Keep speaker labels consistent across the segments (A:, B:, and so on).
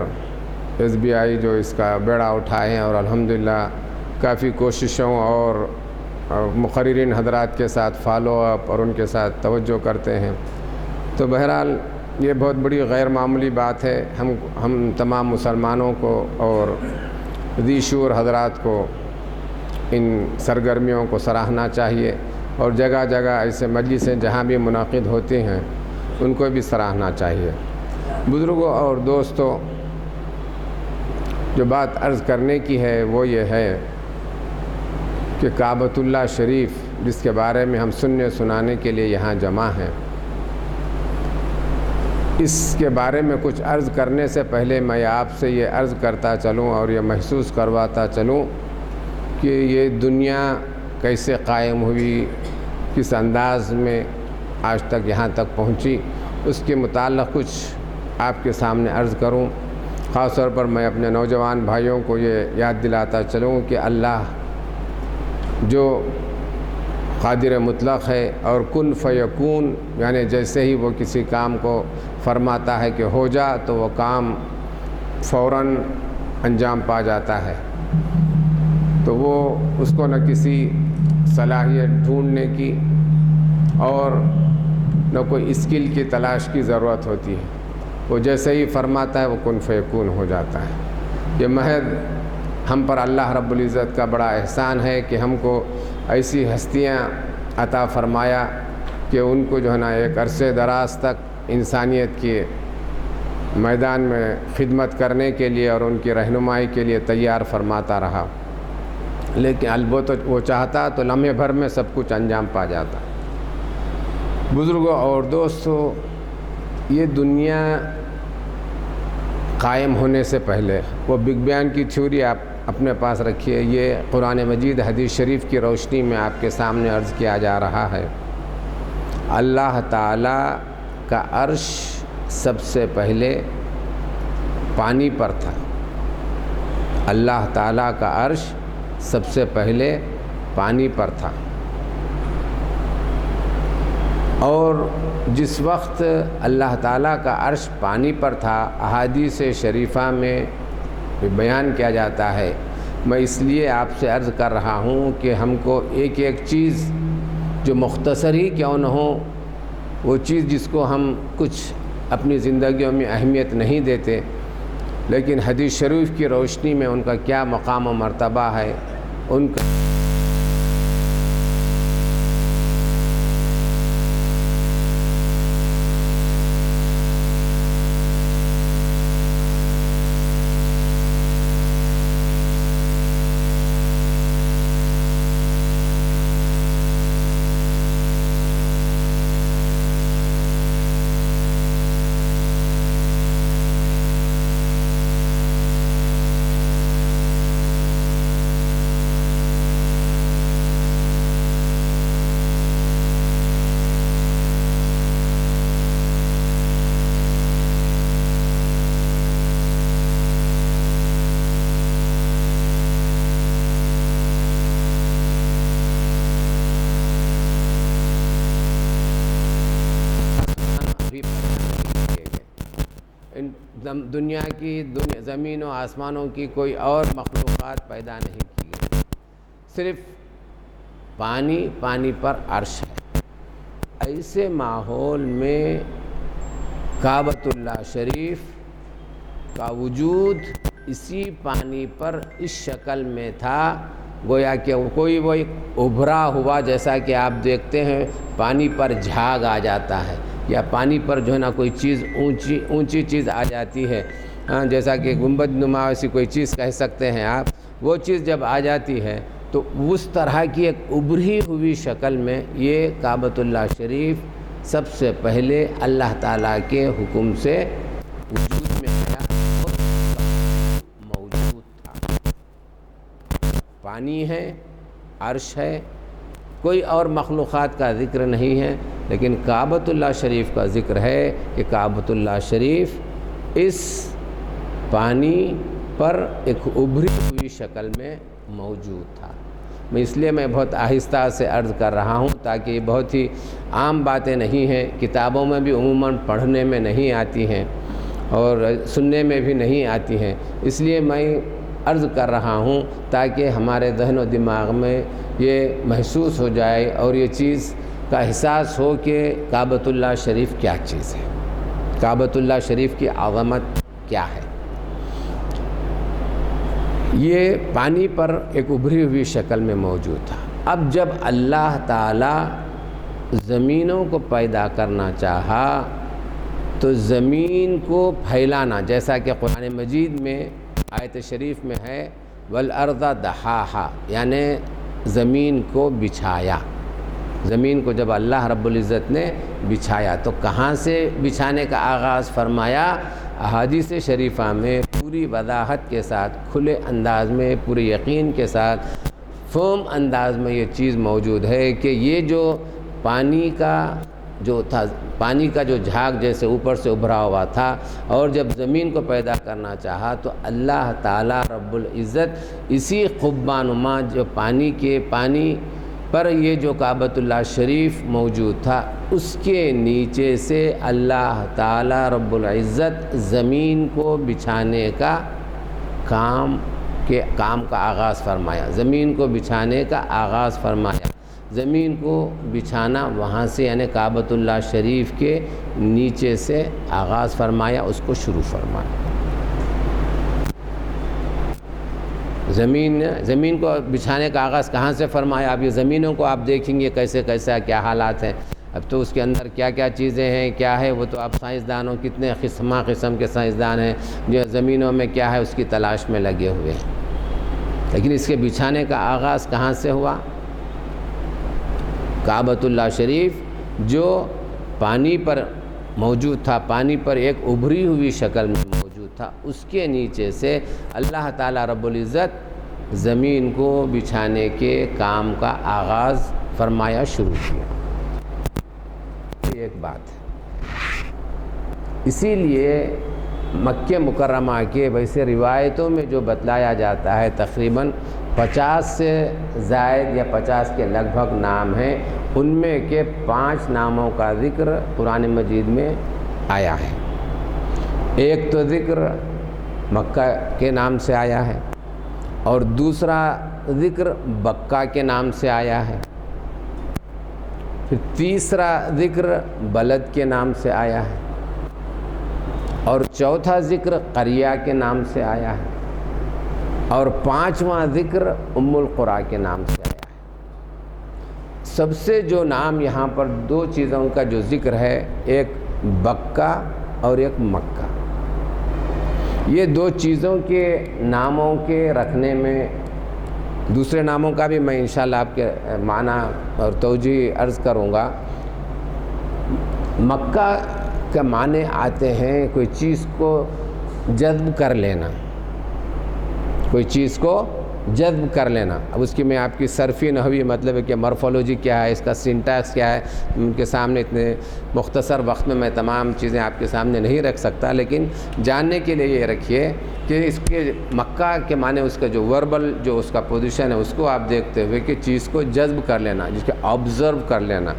A: SBI جو اس کا بیڑا اٹھائے ہیں اور الحمدللہ کافی کوششوں اور مقررین حضرات کے ساتھ فالو اپ اور ان کے ساتھ توجہ کرتے ہیں، تو بہرحال یہ بہت بڑی غیر معمولی بات ہے۔ ہم تمام مسلمانوں کو اور ذی شعور حضرات کو ان سرگرمیوں کو سراہنا چاہیے، اور جگہ جگہ ایسے مجلسیں جہاں بھی منعقد ہوتی ہیں ان کو بھی سراہنا چاہیے۔ بزرگوں اور دوستوں، جو بات عرض کرنے کی ہے وہ یہ ہے کہ کعبۃ اللہ شریف جس کے بارے میں ہم سننے سنانے کے لیے یہاں جمع ہیں، اس کے بارے میں کچھ عرض کرنے سے پہلے میں آپ سے یہ عرض کرتا چلوں اور یہ محسوس کرواتا چلوں کہ یہ دنیا کیسے قائم ہوئی، کس انداز میں آج تک یہاں تک پہنچی، اس کے متعلق کچھ آپ کے سامنے عرض کروں۔ خاص طور پر میں اپنے نوجوان بھائیوں کو یہ یاد دلاتا چلوں کہ اللہ جو قادر مطلق ہے اور کن فیکون، یعنی جیسے ہی وہ کسی کام کو فرماتا ہے کہ ہو جا تو وہ کام فوراً انجام پا جاتا ہے، تو وہ اس کو نہ کسی صلاحیت ڈھونڈنے کی اور نہ کوئی اسکل کی تلاش کی ضرورت ہوتی ہے، وہ جیسے ہی فرماتا ہے وہ کن فیکون ہو جاتا ہے۔ یہ محض ہم پر اللہ رب العزت کا بڑا احسان ہے کہ ہم کو ایسی ہستیاں عطا فرمایا کہ ان کو جو ہے نا ایک عرصے دراز تک انسانیت کے میدان میں خدمت کرنے کے لیے اور ان کی رہنمائی کے لیے تیار فرماتا رہا، لیکن البتہ وہ چاہتا تو لمحے بھر میں سب کچھ انجام پا جاتا۔ بزرگوں اور دوستوں، یہ دنیا قائم ہونے سے پہلے وہ بگ بینگ کی تھیوری آپ اپنے پاس رکھیے، یہ قرآن مجید حدیث شریف کی روشنی میں آپ کے سامنے عرض کیا جا رہا ہے۔ اللہ تعالیٰ کا عرش سب سے پہلے پانی پر تھا۔ اللہ تعالیٰ کا عرش سب سے پہلے پانی پر تھا، اور جس وقت اللہ تعالیٰ کا عرش پانی پر تھا، احادیث شریفہ میں بیان کیا جاتا ہے۔ میں اس لیے آپ سے عرض کر رہا ہوں کہ ہم کو ایک ایک چیز جو مختصر ہی کیوں نہ ہو، وہ چیز جس کو ہم کچھ اپنی زندگیوں میں اہمیت نہیں دیتے، لیکن حدیث شریف کی روشنی میں ان کا کیا مقام و مرتبہ ہے، ان کا دنیا کی زمین و آسمانوں کی کوئی اور مخلوقات پیدا نہیں کی گئی، صرف پانی پر عرش ہے۔ ایسے ماحول میں کعبۃ اللہ شریف کا وجود اسی پانی پر اس شکل میں تھا، گویا کہ کوئی وہ ابھرا ہوا، جیسا کہ آپ دیکھتے ہیں پانی پر جھاگ آ جاتا ہے، یا پانی پر جو ہے نا کوئی چیز اونچی چیز آ جاتی ہے، جیسا کہ گنبد نما ایسی کوئی چیز کہہ سکتے ہیں آپ، وہ چیز جب آ جاتی ہے تو اس طرح کی ایک ابھری ہوئی شکل میں یہ کعبۃ اللہ شریف سب سے پہلے اللہ تعالیٰ کے حکم سے وجود میں آیا اور موجود تھا۔ پانی ہے، عرش ہے، کوئی اور مخلوقات کا ذکر نہیں ہے، لیکن کعبۃ اللہ شریف کا ذکر ہے کہ کعبۃ اللہ شریف اس پانی پر ایک ابھری ہوئی شکل میں موجود تھا۔ اس لیے میں بہت آہستہ سے عرض کر رہا ہوں تاکہ یہ بہت ہی عام باتیں نہیں ہیں، کتابوں میں بھی عموماً پڑھنے میں نہیں آتی ہیں، اور سننے میں بھی نہیں آتی ہیں، اس لیے میں عرض کر رہا ہوں تاکہ ہمارے ذہن و دماغ میں یہ محسوس ہو جائے اور یہ چیز کا احساس ہو کہ کعبۃ اللہ شریف کیا چیز ہے، کعبۃ اللہ شریف کی عظمت کیا ہے۔ یہ پانی پر ایک ابھری ہوئی شکل میں موجود تھا۔ اب جب اللہ تعالیٰ زمینوں کو پیدا کرنا چاہا تو زمین کو پھیلانا، جیسا کہ قرآن مجید میں آیت شریف میں ہے وَالْأَرْضَ دَحَاهَا، یعنی زمین کو بچھایا۔ زمین کو جب اللہ رب العزت نے بچھایا تو کہاں سے بچھانے کا آغاز فرمایا؟ احادیث شریفہ میں پوری وضاحت کے ساتھ، کھلے انداز میں، پورے یقین کے ساتھ، فہم انداز میں یہ چیز موجود ہے کہ یہ جو پانی کا جو تھا، پانی کا جو جھاگ جیسے اوپر سے ابھرا ہوا تھا، اور جب زمین کو پیدا کرنا چاہا تو اللہ تعالیٰ رب العزت اسی قبہ نما جو پانی پر یہ جو کعبۃ اللہ شریف موجود تھا، اس کے نیچے سے اللہ تعالیٰ رب العزت زمین کو بچھانے کا کام کا آغاز فرمایا، زمین کو بچھانے کا آغاز فرمایا۔ زمین کو بچھانا وہاں سے یعنی کعبۃ اللہ شریف کے نیچے سے آغاز فرمایا، اس کو شروع فرمایا۔ زمین کو بچھانے کا آغاز کہاں سے فرمایا؟ اب یہ زمینوں کو آپ دیکھیں گے کیسے کیا حالات ہیں، اب تو اس کے اندر کیا چیزیں ہیں، کیا ہے، وہ تو آپ سائنسدانوں کتنے قسم کے سائنسدان ہیں جو زمینوں میں کیا ہے اس کی تلاش میں لگے ہوئے ہیں، لیکن اس کے بچھانے کا آغاز کہاں سے ہوا؟ کعبۃ اللہ شریف جو پانی پر موجود تھا، پانی پر ایک ابھری ہوئی شکل میں موجود تھا، اس کے نیچے سے اللہ تعالیٰ رب العزت زمین کو بچھانے کے کام کا آغاز فرمایا، شروع کیا۔ یہ ایک بات ہے۔ اسی لیے مکہ مکرمہ کے ویسے روایتوں میں جو بتلایا جاتا ہے تقریباً 50 سے زائد یا 50 کے لگ بھگ نام ہیں، ان میں کے 5 ناموں کا ذکر قرآن مجید میں آیا ہے۔ ایک تو ذکر مکہ کے نام سے آیا ہے، اور دوسرا ذکر بکہ کے نام سے آیا ہے، پھر تیسرا ذکر بلد کے نام سے آیا ہے، اور چوتھا ذکر قریہ کے نام سے آیا ہے، اور 5واں ذکر ام القریٰ کے نام سے آیا ہے۔ سب سے جو نام یہاں پر 2 چیزوں کا جو ذکر ہے، ایک بکہ اور ایک مکہ، یہ 2 چیزوں کے ناموں کے رکھنے میں، دوسرے ناموں کا بھی میں انشاءاللہ آپ کے معنی اور توجیہ عرض کروں گا۔ مکہ کے معنی آتے ہیں کوئی چیز کو جذب کر لینا، کوئی چیز کو جذب کر لینا۔ اب اس کی میں آپ کی صرفی نحوی مطلب ہے کہ مورفولوجی کیا ہے، اس کا سینٹیکس کیا ہے، ان کے سامنے اتنے مختصر وقت میں تمام چیزیں آپ کے سامنے نہیں رکھ سکتا، لیکن جاننے کے لیے یہ رکھیے کہ اس کے مکہ کے معنی اس کا جو وربل جو اس کا پوزیشن ہے اس کو آپ دیکھتے ہوئے کہ چیز کو جذب کر لینا، جس کے آبزرو کر لینا۔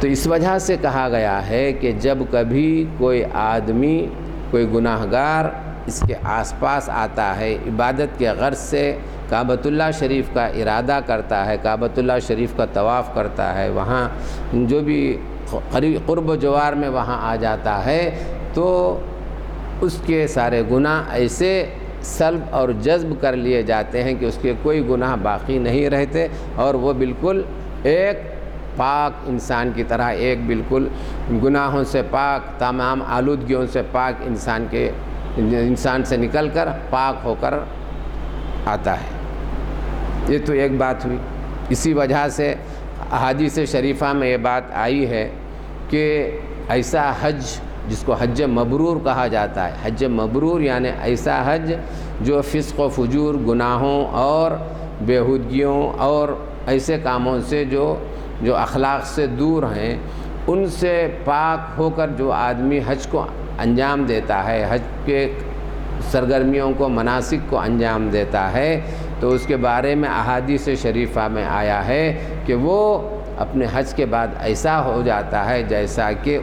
A: تو اس وجہ سے کہا گیا ہے کہ جب کبھی کوئی آدمی، کوئی گناہ گار اس کے آس پاس آتا ہے، عبادت کے غرض سے کعبۃ اللہ شریف کا ارادہ کرتا ہے، کعبۃ اللہ شریف کا طواف کرتا ہے، وہاں جو بھی قرب و جوار میں وہاں آ جاتا ہے، تو اس کے سارے گناہ ایسے سلب اور جذب کر لیے جاتے ہیں کہ اس کے کوئی گناہ باقی نہیں رہتے، اور وہ بالکل ایک پاک انسان کی طرح، ایک بالکل گناہوں سے پاک، تمام آلودگیوں سے پاک انسان سے نکل کر پاک ہو کر آتا ہے۔ یہ تو ایک بات ہوئی۔ اسی وجہ سے احادیث شریفہ میں یہ بات آئی ہے کہ ایسا حج جس کو حج مبرور کہا جاتا ہے، حج مبرور یعنی ایسا حج جو فسق و فجور، گناہوں اور بیہودگیوں اور ایسے کاموں سے جو اخلاق سے دور ہیں، ان سے پاک ہو کر جو آدمی حج کو انجام دیتا ہے، حج کے سرگرمیوں کو، مناسک کو انجام دیتا ہے، تو اس کے بارے میں احادیث شریفہ میں آیا ہے کہ وہ اپنے حج کے بعد ایسا ہو جاتا ہے جیسا کہ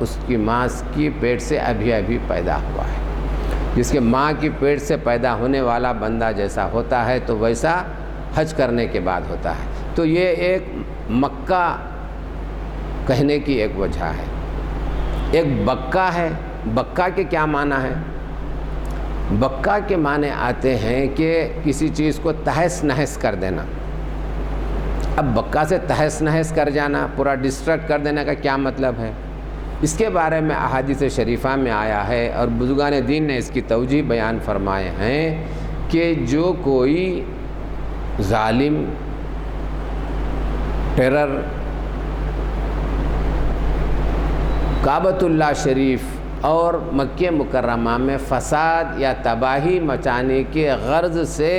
A: اس کی ماں کی پیٹ سے ابھی پیدا ہوا ہے۔ جس کے ماں کی پیٹ سے پیدا ہونے والا بندہ جیسا ہوتا ہے تو ویسا حج کرنے کے بعد ہوتا ہے۔ تو یہ ایک مکہ کہنے کی ایک وجہ ہے۔ ایک بکہ ہے۔ بکہ کے کیا معنی ہے؟ بکہ کے معنی آتے ہیں کہ کسی چیز کو تہس نہس کر دینا۔ اب بکہ سے تہس نہس کر جانا، پورا ڈسٹرکٹ کر دینے کا کیا مطلب ہے؟ اس کے بارے میں احادیث شریفہ میں آیا ہے اور بزرگان دین نے اس کی توجیہ بیان فرمائے ہیں کہ جو کوئی ظالم، ٹیرر، کعبۃ اللہ شریف اور مکہ مکرمہ میں فساد یا تباہی مچانے کے غرض سے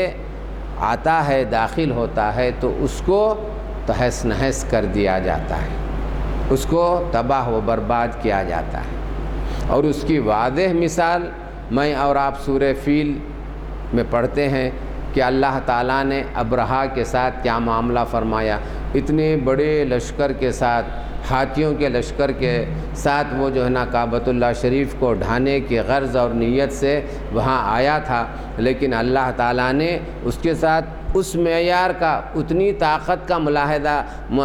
A: آتا ہے، داخل ہوتا ہے، تو اس کو تہس نہس کر دیا جاتا ہے، اس کو تباہ و برباد کیا جاتا ہے۔ اور اس کی واضح مثال میں اور آپ سورہ فیل میں پڑھتے ہیں کہ اللہ تعالیٰ نے ابرہا کے ساتھ کیا معاملہ فرمایا۔ اتنے بڑے لشکر کے ساتھ، ہاتھیوں کے لشکر کے ساتھ وہ جو ہے نا کعبۃ اللہ شریف کو ڈھانے کی غرض اور نیت سے وہاں آیا تھا، لیکن اللہ تعالیٰ نے اس کے ساتھ اس معیار کا، اتنی طاقت کا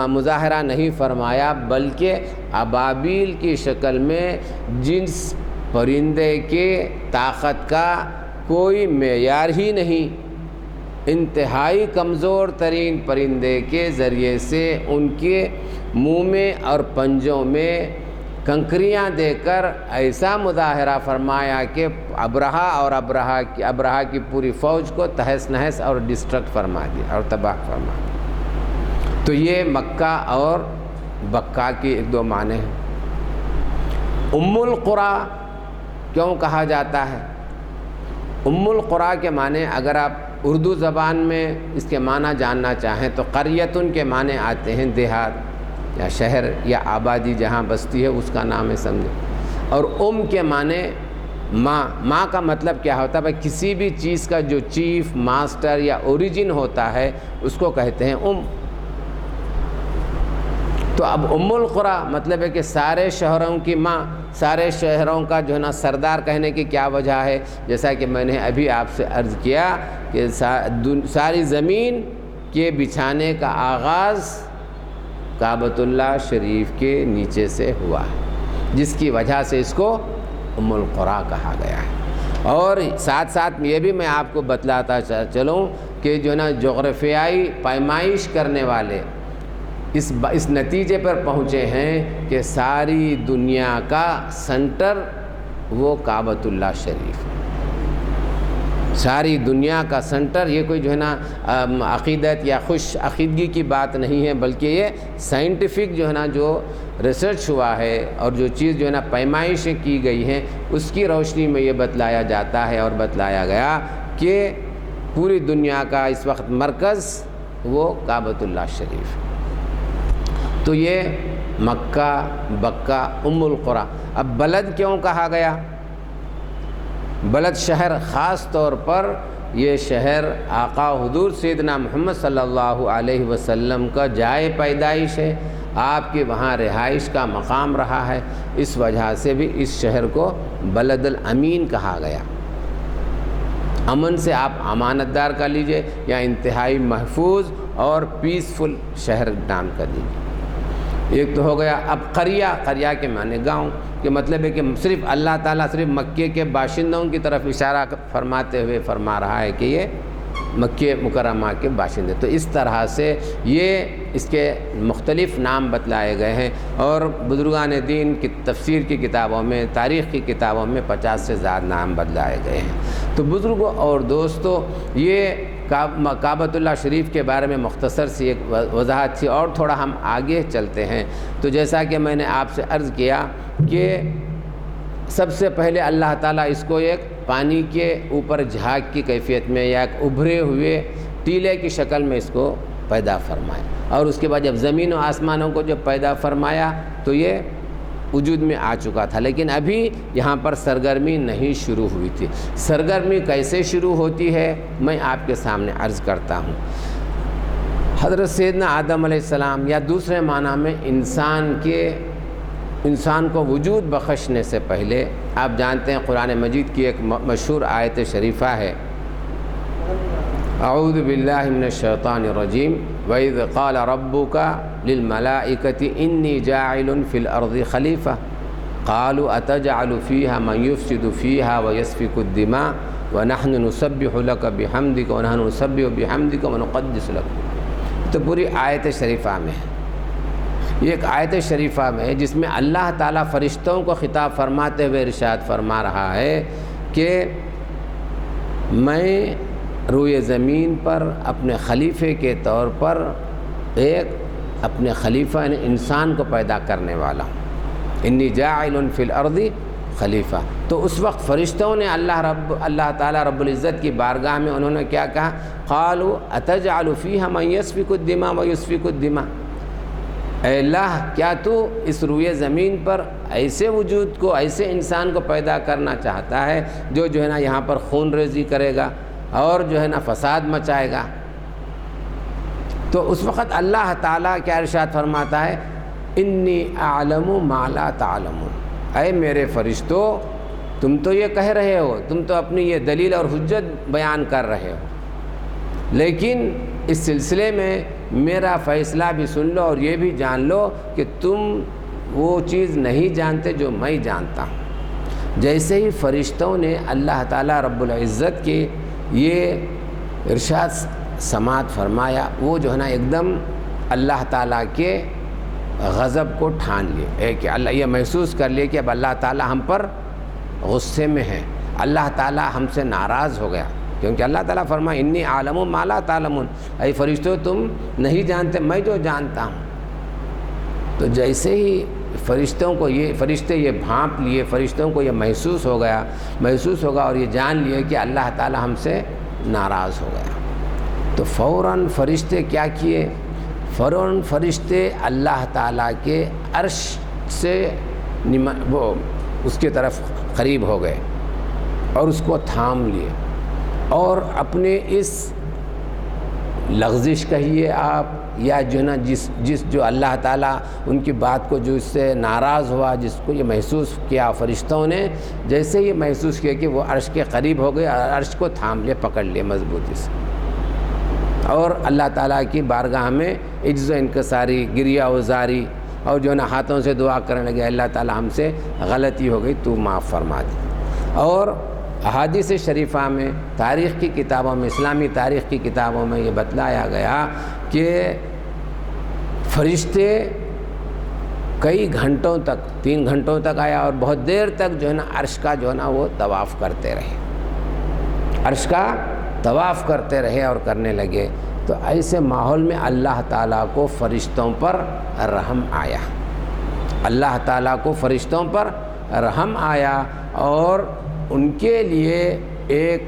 A: مظاہرہ نہیں فرمایا، بلکہ ابابیل کی شکل میں جنس پرندے کے طاقت کا کوئی معیار ہی نہیں، انتہائی کمزور ترین پرندے کے ذریعے سے ان کے منہ میں اور پنجوں میں کنکریاں دے کر ایسا مظاہرہ فرمایا کہ ابرہا کی پوری فوج کو تہس نہس اور ڈسٹرکٹ فرما دیا اور تباہ فرما دیا۔ تو یہ مکہ اور بکہ کی ایک دو معنی ہیں۔ ام القریٰ کیوں کہا جاتا ہے؟ ام القریٰ کے معنی اگر آپ اردو زبان میں اس کے معنی جاننا چاہیں تو قریتن کے معنی آتے ہیں دیہات یا شہر یا آبادی جہاں بستی ہے اس کا نام ہے، سمجھے۔ اور کے معنی ماں کا مطلب کیا ہوتا ہے؟ بھائی کسی بھی چیز کا جو چیف، ماسٹر یا اوریجن ہوتا ہے اس کو کہتے ہیں تو اب ام القریٰ مطلب ہے کہ سارے شہروں کی ماں، سارے شہروں کا جو ہے نا سردار کہنے کی کیا وجہ ہے؟ جیسا کہ میں نے ابھی آپ سے عرض کیا کہ ساری زمین کے بچھانے کا آغاز کعبۃ اللہ شریف کے نیچے سے ہوا ہے، جس کی وجہ سے اس کو ام القریٰ کہا گیا ہے۔ اور ساتھ ساتھ یہ بھی میں آپ کو بتلاتا چلوں کہ جو ہے نا جغرافیائی پیمائش کرنے والے اس نتیجے پر پہنچے ہیں کہ ساری دنیا کا سنٹر وہ کعبۃ اللہ شریف ہے۔ ساری دنیا کا سنٹر، یہ کوئی جو ہے نا عقیدت یا خوش عقیدگی کی بات نہیں ہے، بلکہ یہ سائنٹیفک جو ہے نا جو ریسرچ ہوا ہے اور جو چیز جو ہے نا پیمائشیں کی گئی ہیں اس کی روشنی میں یہ بتلایا جاتا ہے اور بتلایا گیا کہ پوری دنیا کا اس وقت مرکز وہ کعبۃ اللہ شریف ہے۔ تو یہ مکہ، بکہ، ام القریٰ۔ اب بلد کیوں کہا گیا؟ بلد شہر، خاص طور پر یہ شہر آقا حضور سیدنا محمد صلی اللہ علیہ وسلم کا جائے پیدائش ہے، آپ کے وہاں رہائش کا مقام رہا ہے، اس وجہ سے بھی اس شہر کو بلد الامین کہا گیا۔ امن سے آپ امانت دار کا لیجئے یا انتہائی محفوظ اور پیسفل شہر نام کر دیجئے۔ ایک تو ہو گیا۔ اب قریہ کے معنی گاؤں کہ مطلب ہے کہ صرف اللہ تعالیٰ صرف مکے کے باشندوں کی طرف اشارہ فرماتے ہوئے فرما رہا ہے کہ یہ مکہ مکرمہ کے باشندے۔ تو اس طرح سے یہ اس کے مختلف نام بتلائے گئے ہیں اور بزرگان دین کی تفسیر کی کتابوں میں، تاریخ کی کتابوں میں 50 سے زیادہ نام بدلائے گئے ہیں۔ تو بزرگوں اور دوستو، یہ کعبۃ اللہ شریف کے بارے میں مختصر سی ایک وضاحت تھی، اور تھوڑا ہم آگے چلتے ہیں۔ تو جیسا کہ میں نے آپ سے عرض کیا کہ سب سے پہلے اللہ تعالیٰ اس کو ایک پانی کے اوپر جھاگ کی کیفیت میں یا ایک ابھرے ہوئے ٹیلے کی شکل میں اس کو پیدا فرمایا، اور اس کے بعد جب زمین و آسمانوں کو جب پیدا فرمایا تو یہ وجود میں آ چکا تھا، لیکن ابھی یہاں پر سرگرمی نہیں شروع ہوئی تھی۔ سرگرمی کیسے شروع ہوتی ہے میں آپ کے سامنے عرض کرتا ہوں۔ حضرت سیدنا آدم علیہ السلام یا دوسرے معنی میں انسان کے انسان کو وجود بخشنے سے پہلے آپ جانتے ہیں قرآن مجید کی ایک مشہور آیت شریفہ ہے، اعوذ باللہ من الشیطان الرجیم وَإِذْ قَالَ رَبُّكَ لِلْمَلَائِكَةِ إِنِّي جَاعِلٌ فِي الْأَرْضِ خَلِيفَةً قَالُوا أَتَجْعَلُ فِيهَا مَنْ يُفْسِدُ فِيهَا وَيَسْفِكُ الدِّمَاءَ وَنَحْنُ نُسَبِّحُ لَكَ بِحَمْدِكَ وَنَحْنُ نُسَبِّحُ بِحَمْدِكَ وَنُقَدِّسُ لَكَ۔ تو پوری آیت شریفہ میں ہے، یہ ایک آیت شریفہ میں ہے جس میں اللہ تعالیٰ فرشتوں کو خطاب فرماتے ہوئے ارشاد فرما رہا ہے کہ میں روئے زمین پر اپنے خلیفے کے طور پر ایک اپنے خلیفہ انسان کو پیدا کرنے والا ہوں، انی جاعل فی الارض خلیفہ۔ تو اس وقت فرشتوں نے اللہ تعالیٰ رب العزت کی بارگاہ میں انہوں نے کیا کہا، قالوا اتجعل فیہا من یسفک الدماء ویسفک الدماء، اے اللہ کیا تو اس روئے زمین پر ایسے وجود کو، ایسے انسان کو پیدا کرنا چاہتا ہے جو ہے نا یہاں پر خون ریزی کرے گا اور جو ہے نا فساد مچائے گا۔ تو اس وقت اللہ تعالیٰ کیا ارشاد فرماتا ہے، انی اعلم ما لا تعلمون، اے میرے فرشتوں تم تو یہ کہہ رہے ہو، تم تو اپنی یہ دلیل اور حجت بیان کر رہے ہو، لیکن اس سلسلے میں میرا فیصلہ بھی سن لو اور یہ بھی جان لو کہ تم وہ چیز نہیں جانتے جو میں جانتا ہوں۔ جیسے ہی فرشتوں نے اللہ تعالیٰ رب العزت کے یہ ارشاد سماعت فرمایا، وہ جو ہے نا ایک دم اللہ تعالیٰ کے غضب کو ٹھان لیے، کہ اللہ یہ محسوس کر لیے کہ اب اللہ تعالیٰ ہم پر غصے میں ہے، اللہ تعالیٰ ہم سے ناراض ہو گیا، کیونکہ اللہ تعالیٰ فرمایا انی عالم ما لا تعلمون، اے فرشتوں تم نہیں جانتے میں جو جانتا ہوں۔ تو جیسے ہی فرشتے یہ بھانپ لیے، فرشتوں کو یہ محسوس ہوگا اور یہ جان لیے کہ اللہ تعالیٰ ہم سے ناراض ہو گیا، تو فوراً فرشتے کیا کیے، فوراً فرشتے اللہ تعالیٰ کے عرش سے وہ اس کی طرف قریب ہو گئے اور اس کو تھام لیے، اور اپنے اس لغزش کہیے آپ یا جو نا جس جو اللہ تعالیٰ ان کی بات کو جو اس سے ناراض ہوا، جس کو یہ محسوس کیا فرشتوں نے، جیسے یہ محسوس کیا کہ وہ عرش کے قریب ہو گئے اور عرش کو تھام لے، پکڑ لے مضبوطی سے، اور اللہ تعالیٰ کی بارگاہ میں عجز و انکساری، گریہ وزاری اور جو نا ہاتھوں سے دعا کرنے لگے، اللہ تعالیٰ ہم سے غلطی ہو گئی تو معاف فرما دے۔ اور احادیث شریفہ میں، تاریخ کی کتابوں میں، اسلامی تاریخ کی کتابوں میں یہ بتلایا گیا کہ فرشتے کئی گھنٹوں تک، 3 گھنٹوں تک آیا اور بہت دیر تک جو ہے نا عرش کا جو ہے نا وہ طواف کرتے رہے، عرش کا طواف کرتے رہے اور کرنے لگے۔ تو ایسے ماحول میں اللہ تعالیٰ کو فرشتوں پر رحم آیا، اللہ تعالیٰ کو فرشتوں پر رحم آیا اور ان کے لیے ایک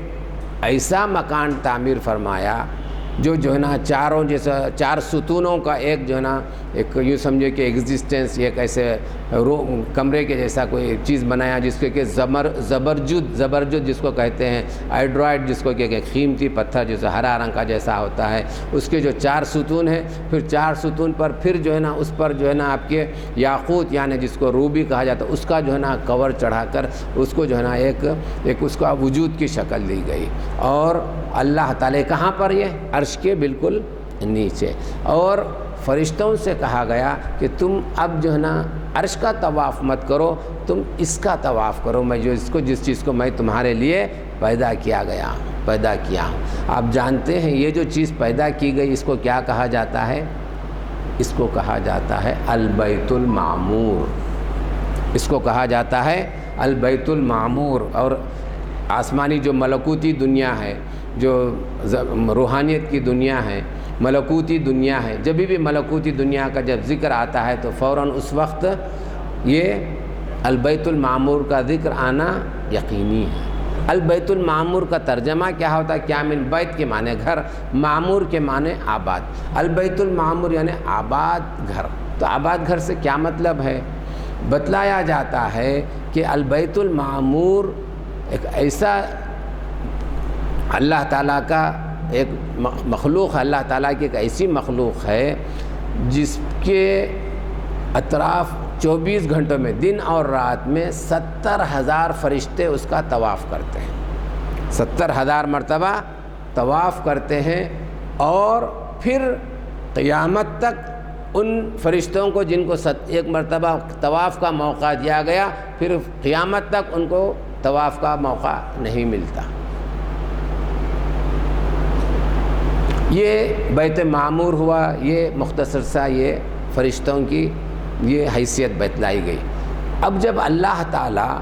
A: ایسا مکان تعمیر فرمایا جو ہے نا چاروں جیسا 4 ستونوں کا ایک جو ہے نا ایک یوں سمجھے کہ ایگزسٹنس، ایک ایسے کمرے کے جیسا کوئی چیز بنایا جس کو کہ زبرجد جس کو کہتے ہیں، آئیڈرائڈ جس کو کہ قیمتی پتھر جیسے ہرا رنگ کا جیسا ہوتا ہے، اس کے جو 4 ستون ہیں، پھر 4 ستون پر پھر جو ہے نا اس پر جو ہے نا آپ کے یاقوت یعنی جس کو روبی کہا جاتا ہے اس کا جو ہے نا کور چڑھا کر اس کو جو ہے نا ایک اس کا وجود کی شکل دی گئی، اور اللہ تعالیٰ کہاں پر، یہ عرش کے بالکل نیچے، اور فرشتوں سے کہا گیا کہ تم اب جو ہے نا عرش کا طواف مت کرو، تم اس کا طواف کرو، میں جس چیز کو میں تمہارے لیے پیدا کیا ہوں۔ آپ جانتے ہیں یہ جو چیز پیدا کی گئی اس کو کیا کہا جاتا ہے؟ اس کو کہا جاتا ہے البیت المعمور، اس کو کہا جاتا ہے البیت المعمور۔ اور آسمانی جو ملکوتی دنیا ہے، جو روحانیت کی دنیا ہے، ملکوتی دنیا ہے، جب بھی ملکوتی دنیا کا جب ذکر آتا ہے تو فوراً اس وقت یہ البیت المعمور کا ذکر آنا یقینی ہے۔ البیت المعمور کا ترجمہ کیا ہوتا ہے؟ کیا من بیت کے معنی گھر، معمور کے معنی آباد، البیت المعمور یعنی آباد گھر۔ تو آباد گھر سے کیا مطلب ہے؟ بتلایا جاتا ہے کہ البیت المعمور ایک ایسا اللہ تعالیٰ کا ایک مخلوق ہے، اللہ تعالیٰ کی ایک ایسی مخلوق ہے جس کے اطراف 24 گھنٹوں میں دن اور رات میں 70,000 فرشتے اس کا طواف کرتے ہیں، 70,000 مرتبہ طواف کرتے ہیں، اور پھر قیامت تک ان فرشتوں کو جن کو ایک مرتبہ طواف کا موقع دیا گیا، پھر قیامت تک ان کو طواف کا موقع نہیں ملتا۔ یہ بیت معمور ہوا، یہ مختصر سا یہ فرشتوں کی یہ حیثیت بتلائی گئی۔ اب جب اللہ تعالیٰ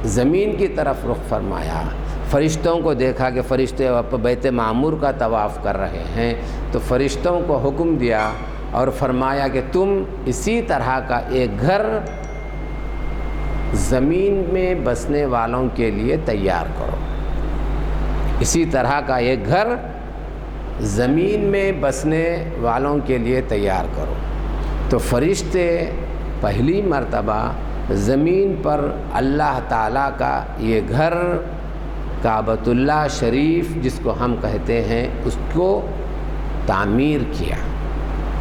A: زمین کی طرف رخ فرمایا، فرشتوں کو دیکھا کہ فرشتے بیت معمور کا طواف کر رہے ہیں، تو فرشتوں کو حکم دیا اور فرمایا کہ تم اسی طرح کا ایک گھر زمین میں بسنے والوں کے لیے تیار کرو، اسی طرح کا ایک گھر زمین میں بسنے والوں کے لیے تیار کرو۔ تو فرشتے پہلی مرتبہ زمین پر اللہ تعالیٰ کا یہ گھر کعبۃ اللہ شریف جس کو ہم کہتے ہیں، اس کو تعمیر کیا،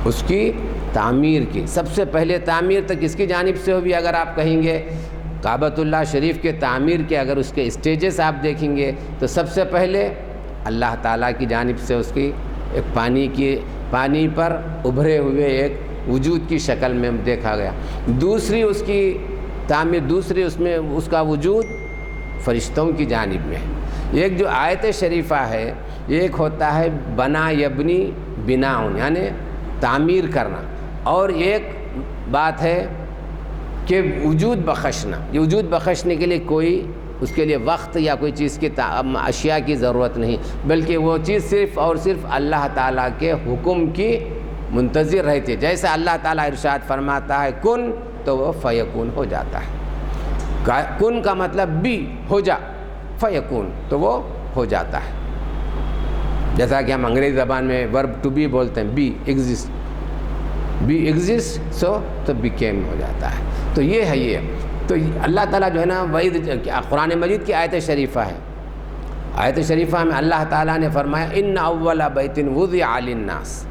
A: اس کی تعمیر کی۔ سب سے پہلے تعمیر تو کس کی جانب سے ہوئی؟ اگر آپ کہیں گے کعبۃ اللہ شریف کے تعمیر کے اگر اس کے اسٹیجز آپ دیکھیں گے تو سب سے پہلے اللہ تعالیٰ کی جانب سے اس کی ایک پانی پر ابھرے ہوئے ایک وجود کی شکل میں دیکھا گیا۔ دوسری اس کی تعمیر، دوسری اس میں اس کا وجود فرشتوں کی جانب میں ہے۔ ایک جو آیت شریفہ ہے، ایک ہوتا ہے بنا یبنی بناؤن، یعنی تعمیر کرنا، اور ایک بات ہے کہ وجود بخشنا۔ یہ وجود بخشنے کے لیے کوئی اس کے لیے وقت یا کوئی چیز کی اشیاء کی ضرورت نہیں، بلکہ وہ چیز صرف اور صرف اللہ تعالیٰ کے حکم کی منتظر رہتی ہے۔ جیسا اللہ تعالیٰ ارشاد فرماتا ہے کن، تو وہ فیکون ہو جاتا ہے۔ کن کا مطلب بھی ہو جا، فیکون تو وہ ہو جاتا ہے۔ جیسا کہ ہم انگریزی زبان میں ورب ٹو بی بولتے ہیں، بی ایگزسٹ، بی ایگزسٹ سو تو بیکیم ہو جاتا ہے۔ تو یہ ہے یہ تو اللہ تعالیٰ جو ہے نا وعید قرآن مجید کی آیت شریفہ ہے، آیت شریفہ میں اللہ تعالیٰ نے فرمایا ان اول بیت وضع للناس،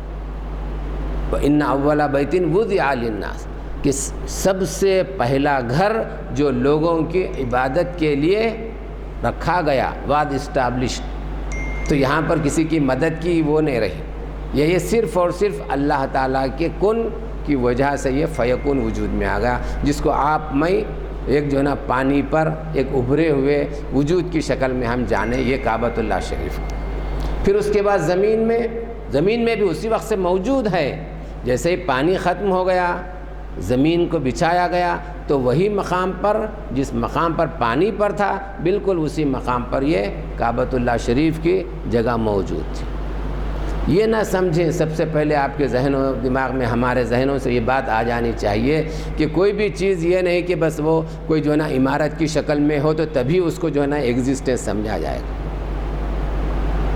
A: ان اول بیت وضع للناس، کہ سب سے پہلا گھر جو لوگوں کی عبادت کے لیے رکھا گیا، واز اسٹیبلشڈ۔ تو یہاں پر کسی کی مدد کی وہ نہیں رہی، یہ صرف اور صرف اللہ تعالیٰ کے کن کی وجہ سے یہ فیکون وجود میں آ گیا، جس کو آپ میں ایک جو ہے نا پانی پر ایک ابھرے ہوئے وجود کی شکل میں ہم جانیں، یہ کعبۃ اللہ شریف۔ پھر اس کے بعد زمین میں بھی اسی وقت سے موجود ہے، جیسے ہی پانی ختم ہو گیا، زمین کو بچھایا گیا، تو وہی مقام پر جس مقام پر پانی پر تھا، بالکل اسی مقام پر یہ کعبۃ اللہ شریف کی جگہ موجود تھی۔ یہ نہ سمجھیں، سب سے پہلے آپ کے ذہن و دماغ میں، ہمارے ذہنوں سے یہ بات آ جانی چاہیے کہ کوئی بھی چیز یہ نہیں کہ بس وہ کوئی جو ہے نا عمارت کی شکل میں ہو تو تبھی اس کو جو ہے نا ایگزسٹنس سمجھا جائے گا۔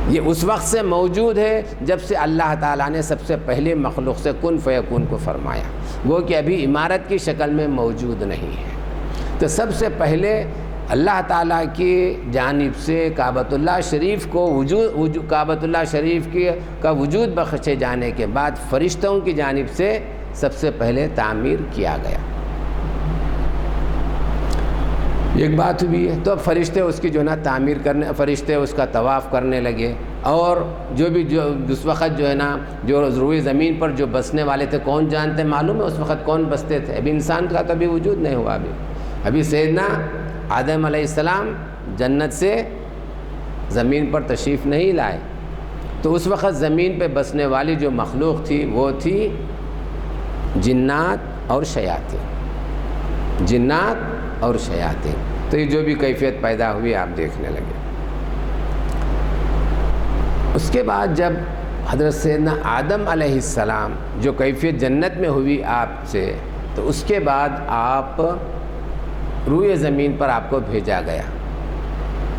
A: یہ اس وقت سے موجود ہے جب سے اللہ تعالیٰ نے سب سے پہلے مخلوق سے کن فیکون کو فرمایا، وہ کہ ابھی عمارت کی شکل میں موجود نہیں ہے۔ تو سب سے پہلے اللہ تعالیٰ کی جانب سے کعبۃ اللہ شریف کو کعبۃ اللہ شریف کا وجود بخشے جانے کے بعد فرشتوں کی جانب سے سب سے پہلے تعمیر کیا گیا۔ ایک بات ہوئی ہے، تو اب فرشتے اس کی جو ہے نا تعمیر کرنے، فرشتے اس کا طواف کرنے لگے، اور جو اس وقت جو ہے نا جو روئے زمین پر جو بسنے والے تھے، کون جانتے معلوم ہے اس وقت کون بستے تھے؟ ابھی انسان کا تو ابھی وجود نہیں ہوا، ابھی سیدنا آدم علیہ السلام جنت سے زمین پر تشریف نہیں لائے، تو اس وقت زمین پہ بسنے والی جو مخلوق تھی وہ تھی جنات اور شیاطین، جنات اور شیاطین۔ تو یہ جو بھی کیفیت پیدا ہوئی آپ دیکھنے لگے۔ اس کے بعد جب حضرت سیدنا آدم علیہ السلام جو کیفیت جنت میں ہوئی آپ سے، تو اس کے بعد آپ روئے زمین پر آپ کو بھیجا گیا،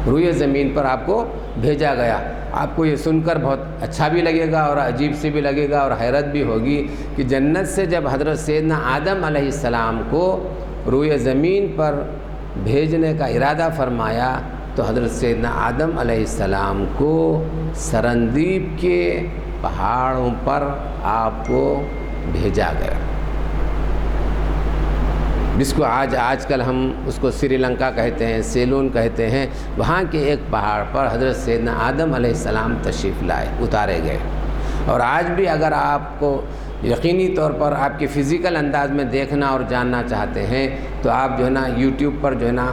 A: روئے زمین پر آپ کو بھیجا گیا۔ آپ کو یہ سن کر بہت اچھا بھی لگے گا اور عجیب سی بھی لگے گا اور حیرت بھی ہوگی کہ جنت سے جب حضرت سیدنا آدم علیہ السلام کو روئے زمین پر بھیجنے کا ارادہ فرمایا، تو حضرت سیدنا آدم علیہ السلام کو سرندیب کے پہاڑوں پر آپ کو بھیجا گیا۔ جس کو آج کل ہم اس کو سری لنکا کہتے ہیں، سیلون کہتے ہیں، وہاں کے ایک پہاڑ پر حضرت سیدنا آدم علیہ السلام تشریف لائے، اتارے گئے۔ اور آج بھی اگر آپ کو یقینی طور پر آپ کے فزیکل انداز میں دیکھنا اور جاننا چاہتے ہیں تو آپ جو ہے نا یوٹیوب پر جو ہے نا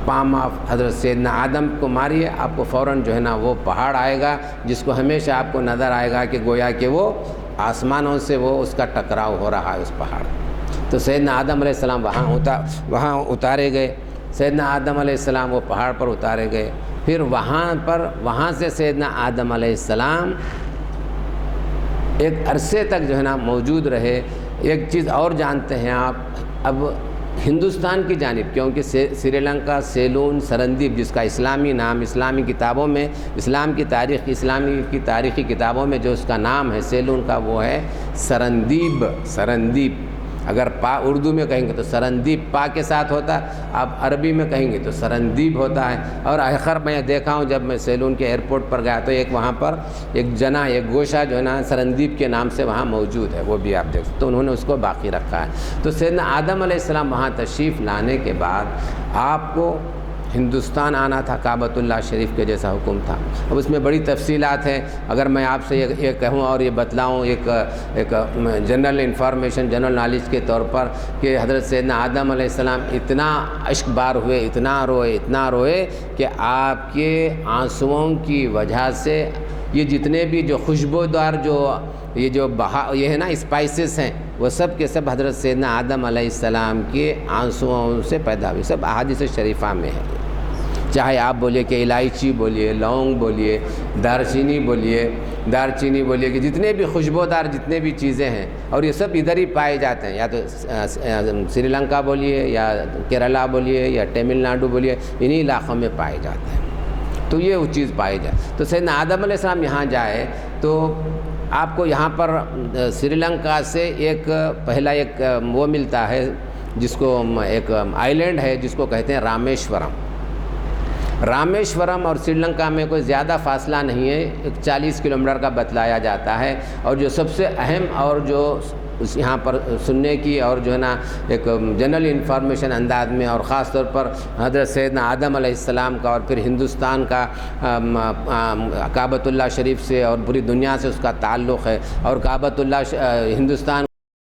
A: پام آف حضرت سیدنا آدم کو ماریے، آپ کو فوراً جو ہے نا وہ پہاڑ آئے گا، جس کو ہمیشہ آپ کو نظر آئے گا کہ گویا کہ وہ آسمانوں سے وہ اس کا ٹکراؤ ہو رہا ہے اس پہاڑ۔ تو سیدنا آدم علیہ السلام وہاں اتارے گئے، سیدنا آدم علیہ السلام وہ پہاڑ پر اتارے گئے۔ پھر وہاں سے سیدنا آدم علیہ السلام ایک عرصے تک جو ہے نا موجود رہے۔ ایک چیز اور جانتے ہیں آپ، اب ہندوستان کی جانب، کیونکہ سری لنکا، سیلون، سرندیپ، جس کا اسلامی نام اسلامی کتابوں میں، اسلامی تاریخی کتابوں میں جو اس کا نام ہے سیلون کا، وہ ہے سرندیپ۔ اگر اردو میں کہیں گے تو سرندیپ پا کے ساتھ ہوتا ہے، آپ عربی میں کہیں گے تو سرندیپ ہوتا ہے۔ اور آخر میں دیکھا ہوں جب میں سیلون کے ایئرپورٹ پر گیا تو ایک وہاں پر ایک گوشہ جو ہے نا سرندیپ کے نام سے وہاں موجود ہے، وہ بھی آپ دیکھ سکتے، تو انہوں نے اس کو باقی رکھا ہے۔ تو سیدنا آدم علیہ السلام وہاں تشریف لانے کے بعد آپ کو ہندوستان آنا تھا، کعبۃ اللہ شریف کے جیسا حکم تھا۔ اب اس میں بڑی تفصیلات ہیں، اگر میں آپ سے یہ کہوں اور یہ بتلاؤں ایک جنرل انفارمیشن، جنرل نالج کے طور پر، کہ حضرت سیدنا آدم علیہ السلام اتنا اشک بار ہوئے، اتنا روئے کہ آپ کے آنسوؤں کی وجہ سے یہ جتنے بھی جو خوشبودار یہ ہے نا اسپائسز ہیں، وہ سب کے سب حضرت سیدنا آدم علیہ السلام کے آنسوؤں سے پیدا ہوئی، سب احادیث شریفہ میں ہے۔ چاہے آپ بولیے کہ الائچی بولیے، لونگ بولیے، دارچینی بولیے کہ جتنے بھی خوشبودار جتنے بھی چیزیں ہیں، اور یہ سب ادھر ہی پائے جاتے ہیں، یا تو سری لنکا بولیے، یا کیرلا بولیے، یا تمل ناڈو بولیے، انہی علاقوں میں پائے جاتے ہیں۔ تو یہ وہ چیز پائی جائے، تو سیدنا آدم علیہ السلام یہاں جائے تو آپ کو یہاں پر سری لنکا سے پہلا ایک وہ ملتا ہے، جس کو ایک آئی لینڈ ہے جس کو کہتے ہیں رامیشورم اور سری لنکا میں کوئی زیادہ فاصلہ نہیں ہے، 40 کلومیٹر کا بتلایا جاتا ہے۔ اور جو سب سے اہم اور جو یہاں پر سننے کی اور جو ہے نا ایک جنرل انفارمیشن انداز میں، اور خاص طور پر حضرت سیدنا آدم علیہ السلام کا اور پھر ہندوستان کا کعبۃ اللہ شریف سے اور پوری دنیا سے اس کا تعلق ہے، اور کعبۃ اللہ ہندوستان